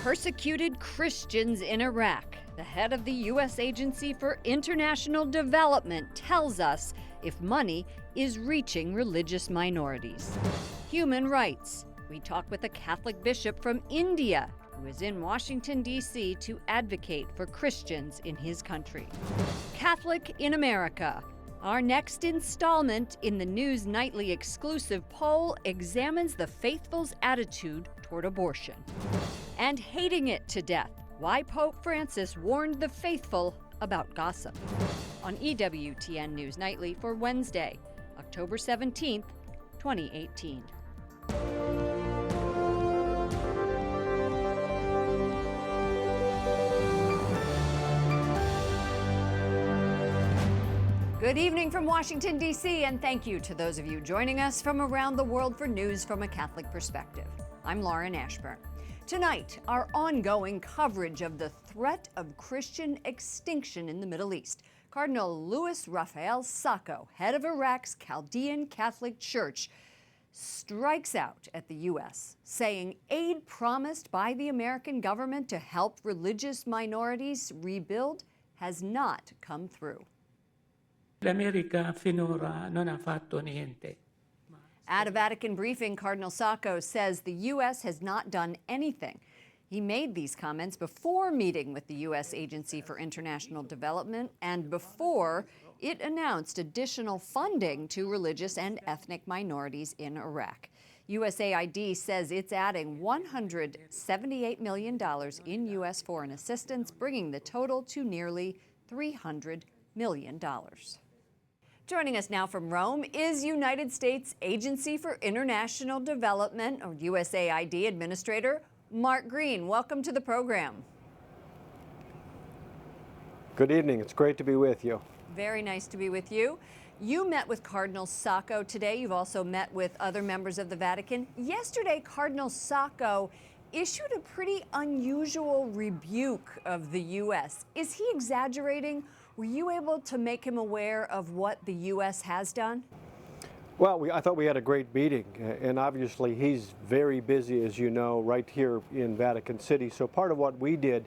persecuted Christians in Iraq. The head of the U.S. Agency for International Development tells us if money is reaching religious minorities. Human rights. We talk with a Catholic bishop from India who is in Washington, D.C. to advocate for Christians in his country. Catholic in America. Our next installment in the News Nightly exclusive poll examines the faithful's attitude toward abortion. And hating it to death. Why Pope Francis warned the faithful about gossip. On EWTN News Nightly for Wednesday, October 17th, 2018. Good evening from Washington, D.C., and thank you to those of you joining us from around the world for news from a Catholic perspective. I'm Lauren Ashburn. Tonight, our ongoing coverage of the threat of Christian extinction in the Middle East. Cardinal Luis Rafael Sacco, head of Iraq's Chaldean Catholic Church, strikes out at the U.S., saying aid promised by the American government to help religious minorities rebuild has not come through. L'America finora non ha fatto niente. At a Vatican briefing, Cardinal Sacco says the U.S. has not done anything. He made these comments before meeting with the U.S. Agency for International Development and before it announced additional funding to religious and ethnic minorities in Iraq. USAID says it's adding $178 million in U.S. foreign assistance, bringing the total to nearly $300 million. Joining us now from Rome is United States Agency for International Development, or USAID Administrator, Mark Green. Welcome to the program. Good evening. It's great to be with you. Very nice to be with you. You met with Cardinal Sacco today. You've also met with other members of the Vatican. Yesterday, Cardinal Sacco issued a pretty unusual rebuke of the U.S. Is he exaggerating? Were you able to make him aware of what the U.S. has done? Well, I thought we had a great meeting, and obviously he's very busy, as you know, right here in Vatican City. So part of what we did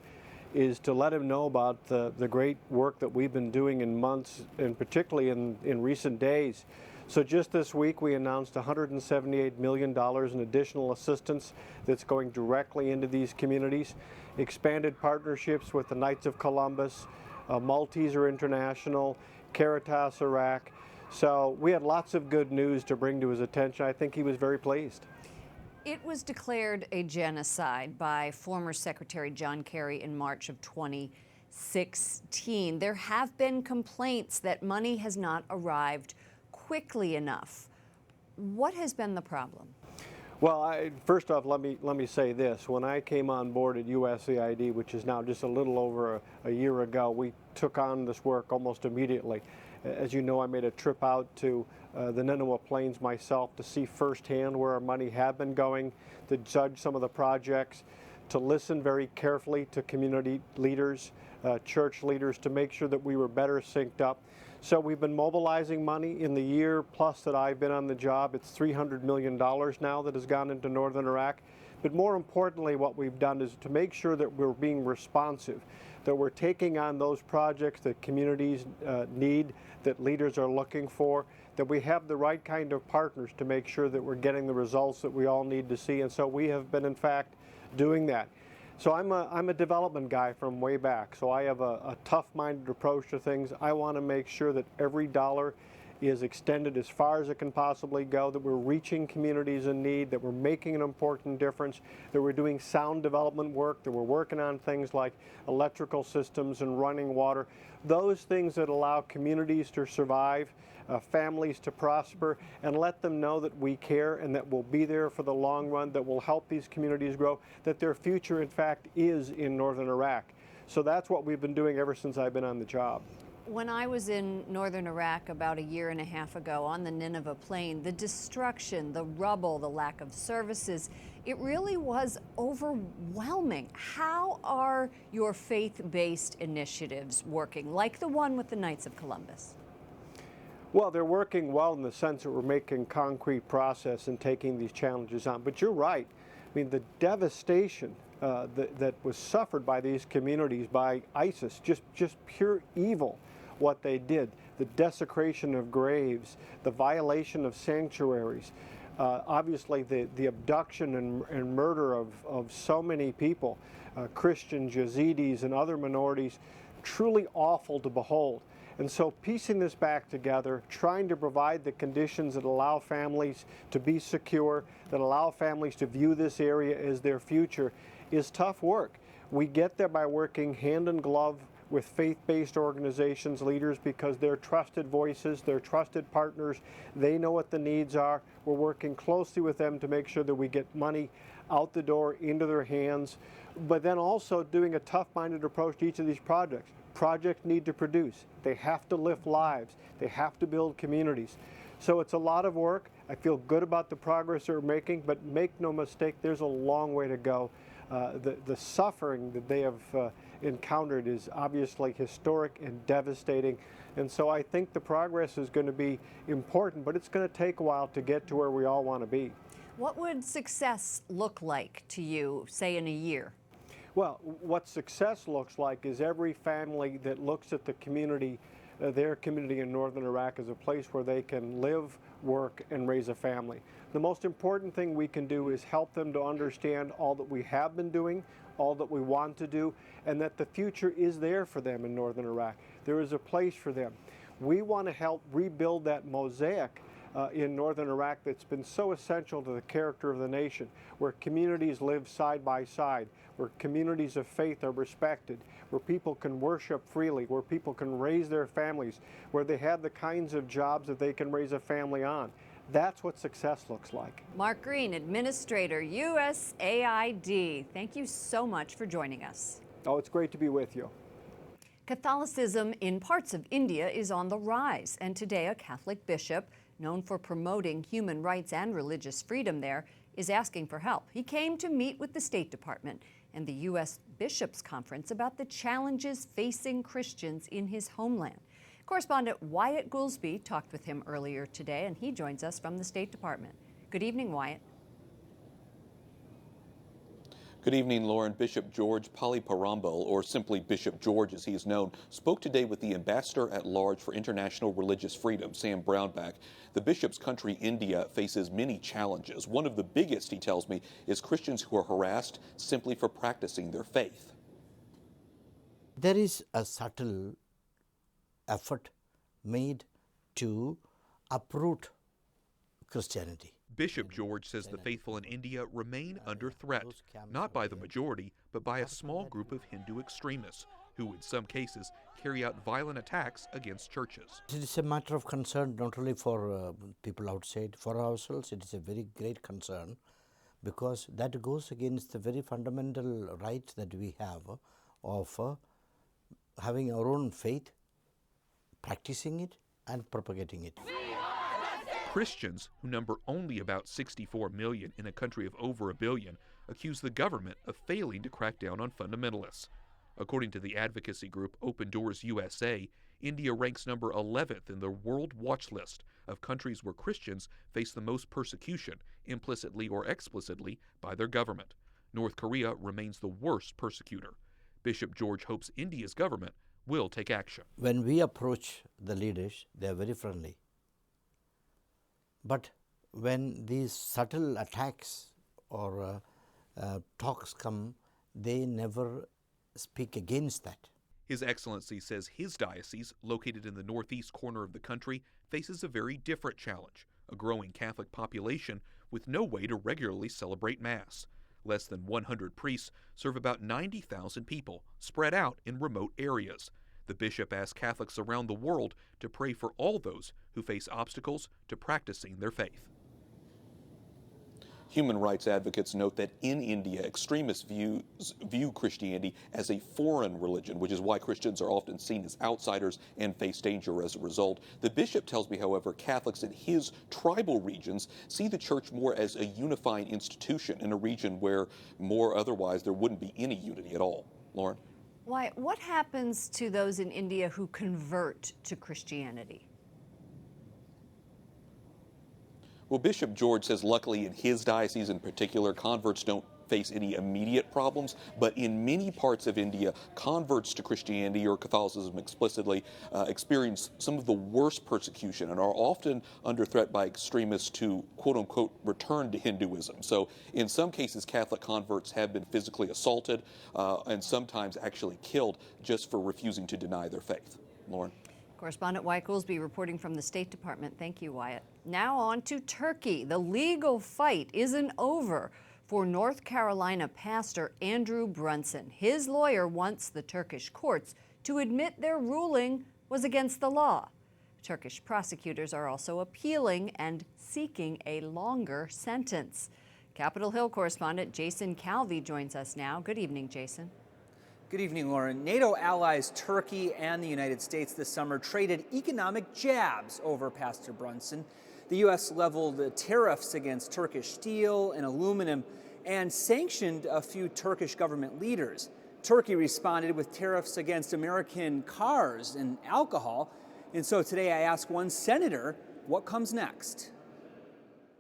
is to let him know about the great work that we've been doing in months, and particularly in recent days. So just this week we announced $178 million in additional assistance that's going directly into these communities, expanded partnerships with the Knights of Columbus, Malteser International, Caritas Iraq. So we had lots of good news to bring to his attention. I think he was very pleased. It was declared a genocide by former Secretary John Kerry in March of 2016. There have been complaints that money has not arrived quickly enough. What has been the problem? Well, first off, let me say this. When I came on board at USAID, which is now just a little over a year ago, we took on this work almost immediately. As you know, I made a trip out to the Nineveh Plains myself to see firsthand where our money had been going, to judge some of the projects, to listen very carefully to community leaders, church leaders, to make sure that we were better synced up. So we've been mobilizing money in the year plus that I've been on the job. It's $300 million now that has gone into northern Iraq. But more importantly, what we've done is to make sure that we're being responsive, that we're taking on those projects that communities need, that leaders are looking for, that we have the right kind of partners to make sure that we're getting the results that we all need to see. And so we have been, in fact, doing that. So I'm a development guy from way back, so I have a tough-minded approach to things. I want to make sure that every dollar is extended as far as it can possibly go, that we're reaching communities in need, that we're making an important difference, that we're doing sound development work, that we're working on things like electrical systems and running water, those things that allow communities to survive, families to prosper, and let them know that we care and that we'll be there for the long run, that will help these communities grow, that their future, in fact, is in northern Iraq. So that's what we've been doing ever since I've been on the job. When I was in northern Iraq about a year and a half ago on the Nineveh Plain, the destruction, the rubble, the lack of services, it really was overwhelming. How are your faith-based initiatives working, like the one with the Knights of Columbus? Well, they're working well in the sense that we're making concrete progress and taking these challenges on. But you're right. I mean, the devastation that was suffered by these communities, by ISIS, just pure evil, what they did, the desecration of graves, the violation of sanctuaries, obviously the abduction and murder of so many people, Christians, Yazidis, and other minorities, truly awful to behold. And so piecing this back together, trying to provide the conditions that allow families to be secure, that allow families to view this area as their future, is tough work. We get there by working hand in glove with faith-based organizations, leaders, because they're trusted voices, they're trusted partners, they know what the needs are. We're working closely with them to make sure that we get money out the door, into their hands, but then also doing a tough-minded approach to each of these projects. Projects need to produce. They have to lift lives. They have to build communities. So it's a lot of work. I feel good about the progress we're making, but make no mistake, there's a long way to go. The suffering that they have encountered is obviously historic and devastating. And so I think the progress is going to be important, but it's going to take a while to get to where we all want to be. What would success look like to you, say, in a year? Well, what success looks like is every family that looks at the community, their community in northern Iraq, as a place where they can live, work, and raise a family. The most important thing we can do is help them to understand all that we have been doing, all that we want to do, and that the future is there for them in northern Iraq. There is a place for them. We want to help rebuild that mosaic in northern Iraq that's been so essential to the character of the nation, where communities live side by side, where communities of faith are respected, where people can worship freely, where people can raise their families, where they have the kinds of jobs that they can raise a family on. That's what success looks like. Mark Green, Administrator, USAID. Thank you so much for joining us. Oh, it's great to be with you. Catholicism in parts of India is on the rise, and today a Catholic bishop, known for promoting human rights and religious freedom there, is asking for help. He came to meet with the State Department and the U.S. Bishops' Conference about the challenges facing Christians in his homeland. Correspondent Wyatt Goolsby talked with him earlier today, and he joins us from the State Department. Good evening, Wyatt. Good evening, Lauren. Bishop George Paliparambil, or simply Bishop George as he is known, spoke today with the Ambassador at Large for International Religious Freedom, Sam Brownback. The bishop's country, India, faces many challenges. One of the biggest, he tells me, is Christians who are harassed simply for practicing their faith. There is a subtle effort made to uproot Christianity. Bishop George says the faithful in India remain under threat, not by the majority, but by a small group of Hindu extremists, who in some cases carry out violent attacks against churches. It is a matter of concern not only for people outside, for ourselves. It is a very great concern because that goes against the very fundamental rights that we have of having our own faith, practicing it and propagating it. Christians, who number only about 64 million in a country of over a billion, accuse the government of failing to crack down on fundamentalists. According to the advocacy group Open Doors USA, India ranks number 11th in the World Watch List of countries where Christians face the most persecution, implicitly or explicitly, by their government. North Korea remains the worst persecutor. Bishop George hopes India's government will take action. When we approach the leaders, they are very friendly. But when these subtle attacks or talks come, they never speak against that. His Excellency says his diocese, located in the northeast corner of the country, faces a very different challenge, a growing Catholic population with no way to regularly celebrate Mass. Less than 100 priests serve about 90,000 people, spread out in remote areas. The bishop asked Catholics around the world to pray for all those who face obstacles to practicing their faith. Human rights advocates note that in India, extremists view Christianity as a foreign religion, which is why Christians are often seen as outsiders and face danger as a result. The bishop tells me, however, Catholics in his tribal regions see the church more as a unifying institution in a region where more otherwise there wouldn't be any unity at all. Lauren? Why, what happens to those in India who convert to Christianity? Well, Bishop George says luckily in his diocese in particular, converts don't face any immediate problems, but in many parts of India, converts to Christianity or Catholicism explicitly experience some of the worst persecution and are often under threat by extremists to, quote unquote, return to Hinduism. So in some cases, Catholic converts have been physically assaulted and sometimes actually killed just for refusing to deny their faith. Lauren. Correspondent Wyatt Goolsbee reporting from the State Department. Thank you, Wyatt. Now on to Turkey. The legal fight isn't over for North Carolina Pastor Andrew Brunson. His lawyer wants the Turkish courts to admit their ruling was against the law. Turkish prosecutors are also appealing and seeking a longer sentence. Capitol Hill correspondent Jason Calvi joins us now. Good evening, Jason. Good evening, Lauren. NATO allies Turkey and the United States this summer traded economic jabs over Pastor Brunson. The U.S. leveled tariffs against Turkish steel and aluminum and sanctioned a few Turkish government leaders. Turkey responded with tariffs against American cars and alcohol. And so today I asked one senator, what comes next?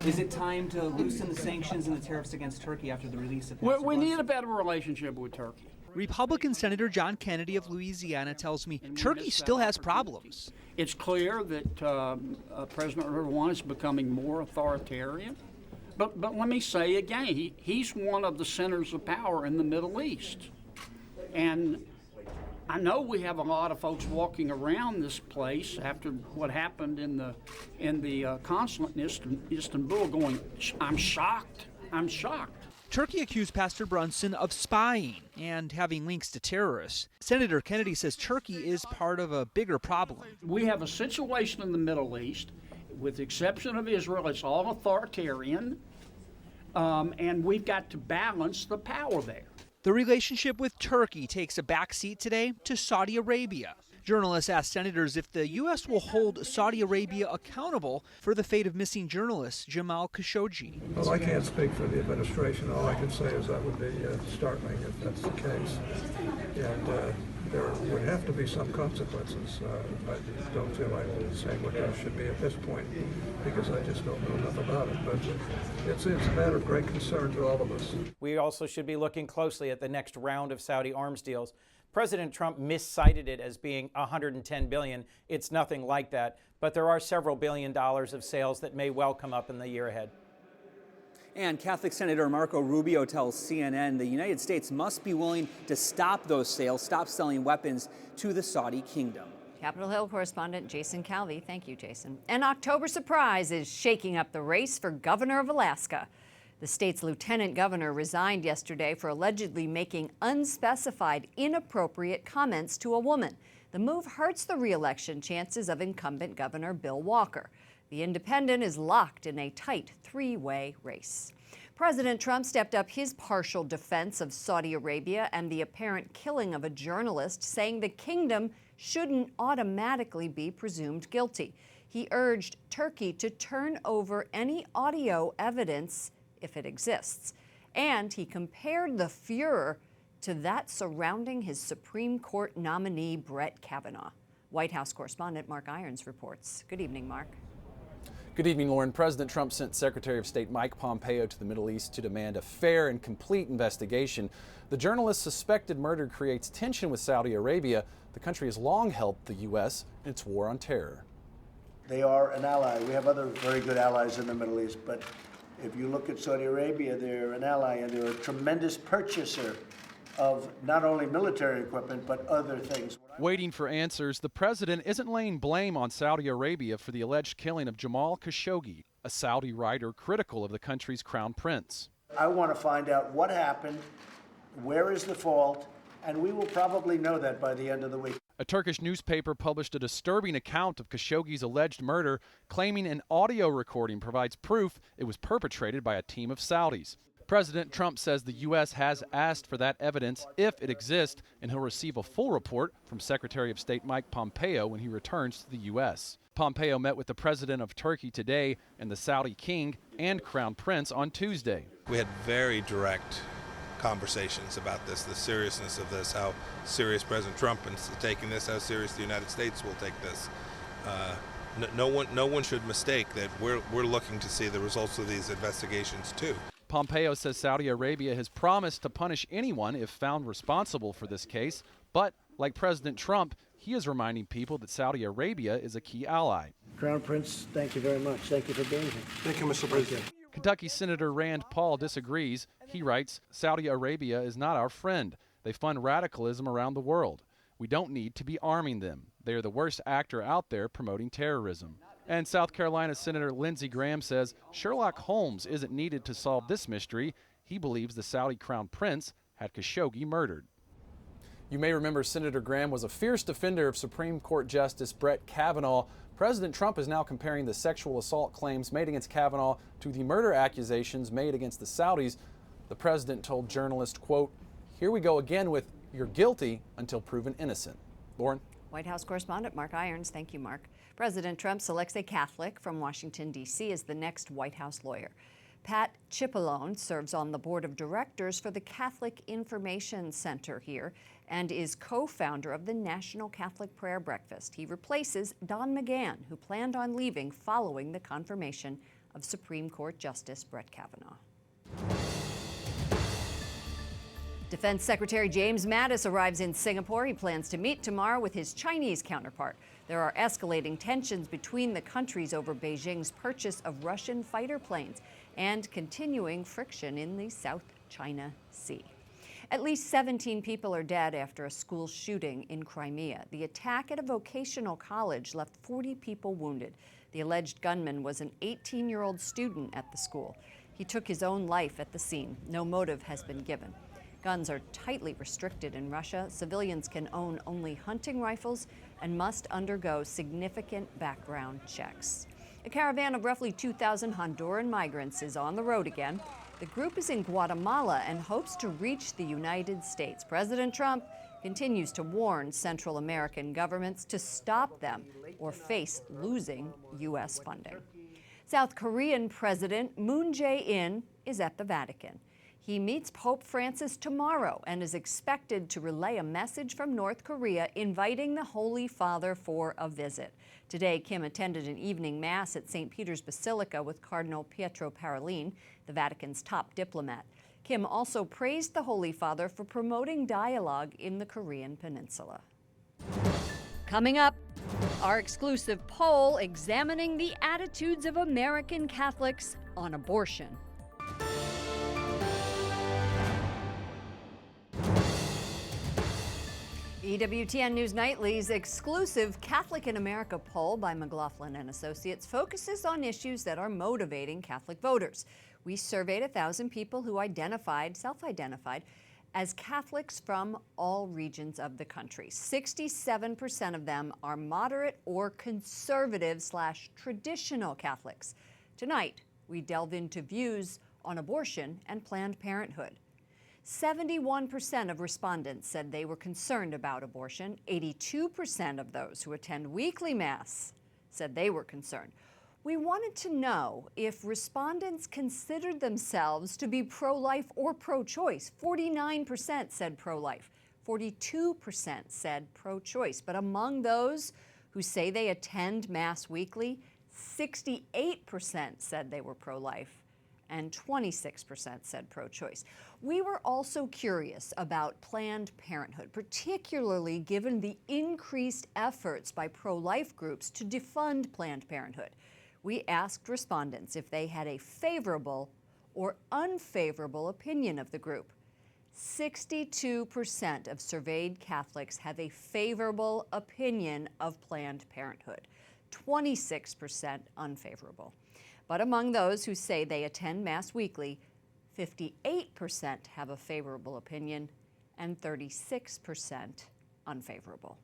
Is it time to loosen the sanctions and the tariffs against Turkey after the release of Pastor We need Brunson? a better relationship with Turkey. Republican Senator John Kennedy of Louisiana tells me Turkey still has problems. It's clear that President Erdogan is becoming more authoritarian. But let me say again, he's one of the centers of power in the Middle East. And I know we have a lot of folks walking around this place after what happened in the consulate in Istanbul going, I'm shocked. Turkey accused Pastor Brunson of spying and having links to terrorists. Senator Kennedy says Turkey is part of a bigger problem. We have a situation in the Middle East, with the exception of Israel, it's all authoritarian, and we've got to balance the power there. The relationship with Turkey takes a backseat today to Saudi Arabia. Journalists asked senators if the U.S. will hold Saudi Arabia accountable for the fate of missing journalist Jamal Khashoggi. Well, I can't speak for the administration. All I can say is that would be startling if that's the case. And there would have to be some consequences. I don't feel like saying what those should be at this point because I just don't know enough about it. But it's a matter of great concern to all of us. We also should be looking closely at the next round of Saudi arms deals. President Trump miscited it as being $110 billion. It's nothing like that, but there are several $1 billion of sales that may well come up in the year ahead. And Catholic Senator Marco Rubio tells CNN the United States must be willing to stop those sales, stop selling weapons to the Saudi kingdom. Capitol Hill correspondent Jason Calvi. Thank you, Jason. An October surprise is shaking up the race for governor of Alaska. The state's lieutenant governor resigned yesterday for allegedly making unspecified, inappropriate comments to a woman. The move hurts the re-election chances of incumbent Governor Bill Walker. The independent is locked in a tight three-way race. President Trump stepped up his partial defense of Saudi Arabia and the apparent killing of a journalist, saying the kingdom shouldn't automatically be presumed guilty. He urged Turkey to turn over any audio evidence if it exists. And he compared the furor to that surrounding his Supreme Court nominee, Brett Kavanaugh. White House correspondent Mark Irons reports. Good evening, Mark. Good evening, Lauren. President Trump sent Secretary of State Mike Pompeo to the Middle East to demand a fair and complete investigation. The journalist's suspected murder creates tension with Saudi Arabia. The country has long helped the U.S. in its war on terror. They are an ally. We have other very good allies in the Middle East, but if you look at Saudi Arabia, they're an ally and they're a tremendous purchaser of not only military equipment, but other things. Waiting for answers, the president isn't laying blame on Saudi Arabia for the alleged killing of Jamal Khashoggi, a Saudi writer critical of the country's crown prince. I want to find out what happened, where is the fault, and we will probably know that by the end of the week. A Turkish newspaper published a disturbing account of Khashoggi's alleged murder, claiming an audio recording provides proof it was perpetrated by a team of Saudis. President Trump says the U.S. has asked for that evidence if it exists, and he'll receive a full report from Secretary of State Mike Pompeo when he returns to the U.S. Pompeo met with the president of Turkey today and the Saudi king and crown prince on Tuesday. We had very direct conversations about this, the seriousness of this, how serious President Trump is taking this, how serious the United States will take this. No one should mistake that we're looking to see the results of these investigations too. Pompeo says Saudi Arabia has promised to punish anyone if found responsible for this case, but like President Trump, he is reminding people that Saudi Arabia is a key ally. Crown Prince, thank you very much. Thank you for being here. Thank you, Mr. President. Kentucky Senator Rand Paul disagrees. He writes, Saudi Arabia is not our friend. They fund radicalism around the world. We don't need to be arming them. They are the worst actor out there promoting terrorism. And South Carolina Senator Lindsey Graham says Sherlock Holmes isn't needed to solve this mystery. He believes the Saudi crown prince had Khashoggi murdered. You may remember Senator Graham was a fierce defender of Supreme Court Justice Brett Kavanaugh. President Trump is now comparing the sexual assault claims made against Kavanaugh to the murder accusations made against the Saudis. The president told journalists, quote, "Here we go again with you're guilty until proven innocent." Lauren? White House correspondent Mark Irons. Thank you, Mark. President Trump selects a Catholic from Washington, D.C. as the next White House lawyer. Pat Cipollone serves on the board of directors for the Catholic Information Center here and is co-founder of the National Catholic Prayer Breakfast. He replaces Don McGahn, who planned on leaving following the confirmation of Supreme Court Justice Brett Kavanaugh. Defense Secretary James Mattis arrives in Singapore. He plans to meet tomorrow with his Chinese counterpart. There are escalating tensions between the countries over Beijing's purchase of Russian fighter planes and continuing friction in the South China Sea. At least 17 people are dead after a school shooting in Crimea. The attack at a vocational college left 40 people wounded. The alleged gunman was an 18-year-old student at the school. He took his own life at the scene. No motive has been given. Guns are tightly restricted in Russia. Civilians can own only hunting rifles and must undergo significant background checks. A caravan of roughly 2,000 Honduran migrants is on the road again. The group is in Guatemala and hopes to reach the United States. President Trump continues to warn Central American governments to stop them or face losing U.S. funding. South Korean President Moon Jae-in is at the Vatican. He meets Pope Francis tomorrow and is expected to relay a message from North Korea inviting the Holy Father for a visit. Today, Kim attended an evening mass at St. Peter's Basilica with Cardinal Pietro Parolin, the Vatican's top diplomat. Kim also praised the Holy Father for promoting dialogue in the Korean Peninsula. Coming up, our exclusive poll examining the attitudes of American Catholics on abortion. EWTN News Nightly's exclusive Catholic in America poll by McLaughlin and Associates focuses on issues that are motivating Catholic voters. We surveyed 1,000 people who self-identified as Catholics from all regions of the country. 67% of them are moderate or conservative/traditional Catholics. Tonight, we delve into views on abortion and Planned Parenthood. 71% of respondents said they were concerned about abortion. 82% of those who attend weekly Mass said they were concerned. We wanted to know if respondents considered themselves to be pro-life or pro-choice. 49% said pro-life. 42% said pro-choice. But among those who say they attend Mass weekly, 68% said they were pro-life and 26% said pro-choice. We were also curious about Planned Parenthood, particularly given the increased efforts by pro-life groups to defund Planned Parenthood. We asked respondents if they had a favorable or unfavorable opinion of the group. 62% of surveyed Catholics have a favorable opinion of Planned Parenthood, 26% unfavorable. But among those who say they attend Mass weekly, 58% have a favorable opinion and 36% unfavorable.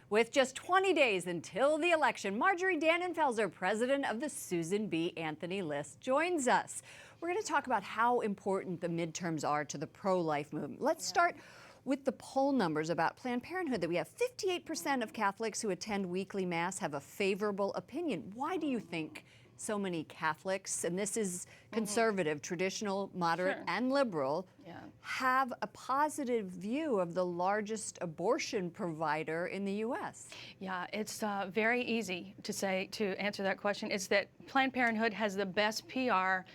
With just 20 days until the election, Marjorie Dannenfelser, president of the Susan B. Anthony List, joins us. We're going to talk about how important the midterms are to the pro-life movement. Let's start with the poll numbers about Planned Parenthood that we have. 58% of Catholics who attend weekly Mass have a favorable opinion. Why do you think so many Catholics, and this is conservative, traditional, moderate, and liberal, have a positive view of the largest abortion provider in the U.S.? Yeah, it's very easy to answer that question. It's that Planned Parenthood has the best PR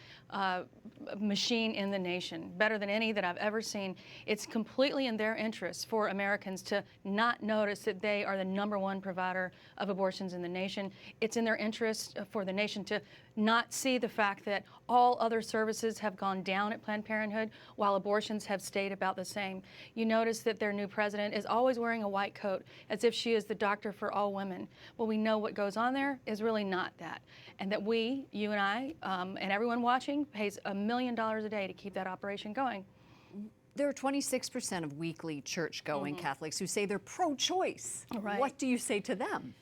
machine in the nation, better than any that I've ever seen. It's completely in their interest for Americans to not notice that they are the #1 provider of abortions in the nation. It's in their interest for the nation to not see the fact that all other services have gone down at Planned Parenthood while abortions have stayed about the same. You notice that their new president is always wearing a white coat as if she is the doctor for all women. Well, we know what goes on there is really not that. And that we, you and I, and everyone watching, pays $1 million a day to keep that operation going. There are 26% of weekly church-going Catholics who say they're pro-choice. Right. What do you say to them?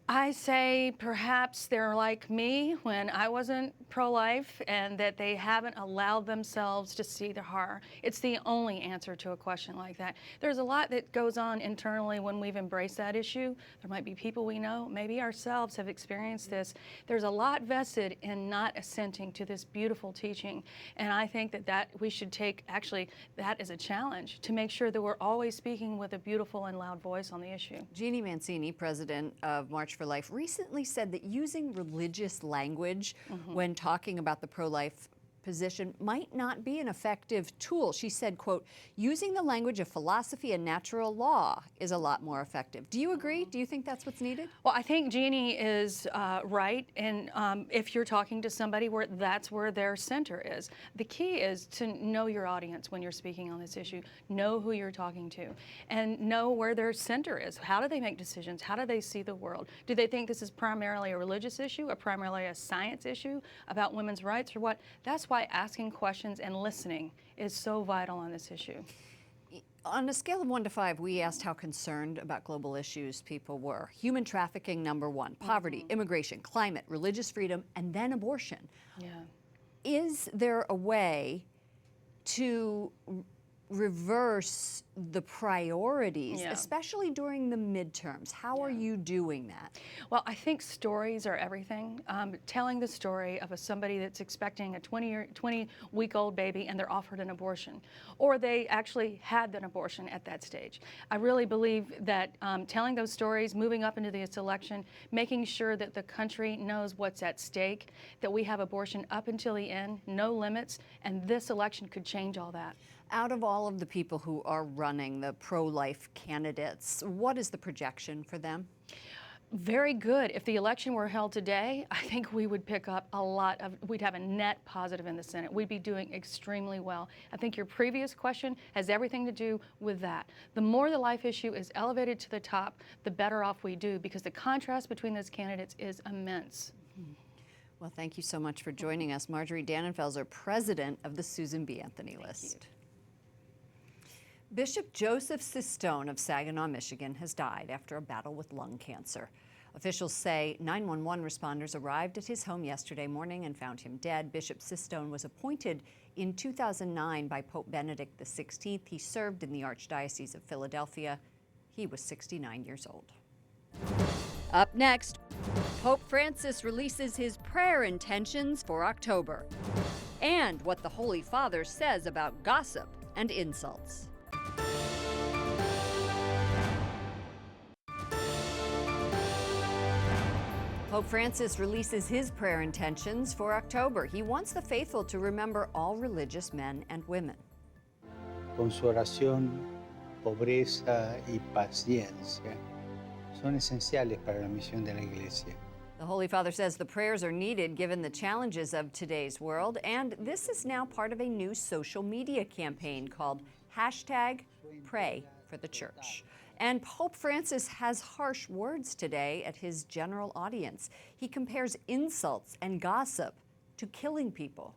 I say perhaps they're like me when I wasn't pro-life, and that they haven't allowed themselves to see the horror. It's the only answer to a question like that. There's a lot that goes on internally when we've embraced that issue. There might be people we know, maybe ourselves have experienced this. There's a lot vested in not assenting to this beautiful teaching, and I think that we should take actually that as a challenge to make sure that we're always speaking with a beautiful and loud voice on the issue. Jeannie Mancini, president of March for Life, recently said that using religious language when talking about the pro-life position might not be an effective tool. She said, quote, using the language of philosophy and natural law is a lot more effective. Do you agree? Do you think that's what's needed? Well, I think Jeannie is right, and if you're talking to somebody where that's where their center is. The key is to know your audience when you're speaking on this issue, know who you're talking to, and know where their center is. How do they make decisions? How do they see the world? Do they think this is primarily a religious issue, or primarily a science issue about women's rights, or what? That's why asking questions and listening is so vital on this issue. On a scale of 1 to 5, we asked how concerned about global issues people were. Human trafficking, #1. Poverty, immigration, climate, religious freedom, and then abortion. Yeah. Is there a way to reverse the priorities, especially during the midterms? How are you doing that? Well, I think stories are everything. Telling the story of somebody that's expecting a 20-week-old baby and they're offered an abortion, or they actually had an abortion at that stage. I really believe that telling those stories, moving up into this election, making sure that the country knows what's at stake, that we have abortion up until the end, no limits, and this election could change all that. Out of all of the people who are running, the pro-life candidates, what is the projection for them? Very good. If the election were held today, I think we would pick up we'd have a net positive in the Senate. We'd be doing extremely well. I think your previous question has everything to do with that. The more the life issue is elevated to the top, the better off we do, because the contrast between those candidates is immense. Well, thank you so much for joining us. Marjorie Dannenfelser, president of the Susan B. Anthony List. Bishop Joseph Sistone of Saginaw, Michigan, has died after a battle with lung cancer. Officials say 911 responders arrived at his home yesterday morning and found him dead. Bishop Sistone was appointed in 2009 by Pope Benedict XVI. He served in the Archdiocese of Philadelphia. He was 69 years old. Up next, Pope Francis releases his prayer intentions for October, and what the Holy Father says about gossip and insults. Pope Francis releases his prayer intentions for October. He wants the faithful to remember all religious men and women. Con su oración, pobreza y paciencia son esenciales para la misión de la Iglesia. The Holy Father says the prayers are needed given the challenges of today's world, and this is now part of a new social media campaign called #PrayForTheChurch. And Pope Francis has harsh words today at his general audience. He compares insults and gossip to killing people.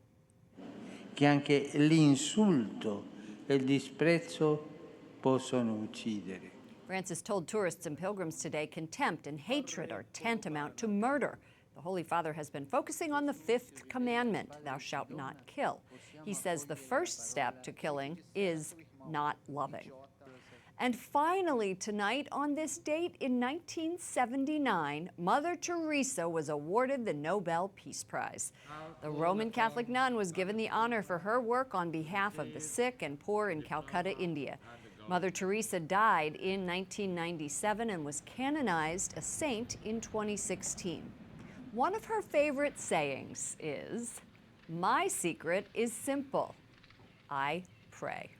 Che anche l'insulto e il disprezzo possono uccidere. Francis told tourists and pilgrims today contempt and hatred are tantamount to murder. The Holy Father has been focusing on the 5th commandment, thou shalt not kill. He says the first step to killing is not loving. And finally tonight, on this date in 1979, Mother Teresa was awarded the Nobel Peace Prize. The Roman Catholic nun was given the honor for her work on behalf of the sick and poor in Calcutta, India. Mother Teresa died in 1997 and was canonized a saint in 2016. One of her favorite sayings is, "My secret is simple. I pray."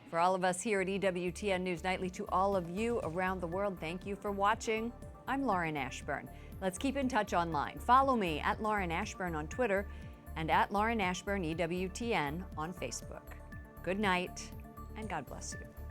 For all of us here at EWTN News Nightly, to all of you around the world, thank you for watching. I'm Lauren Ashburn. Let's keep in touch online. Follow me at Lauren Ashburn on Twitter and at Lauren Ashburn EWTN on Facebook. Good night, and God bless you.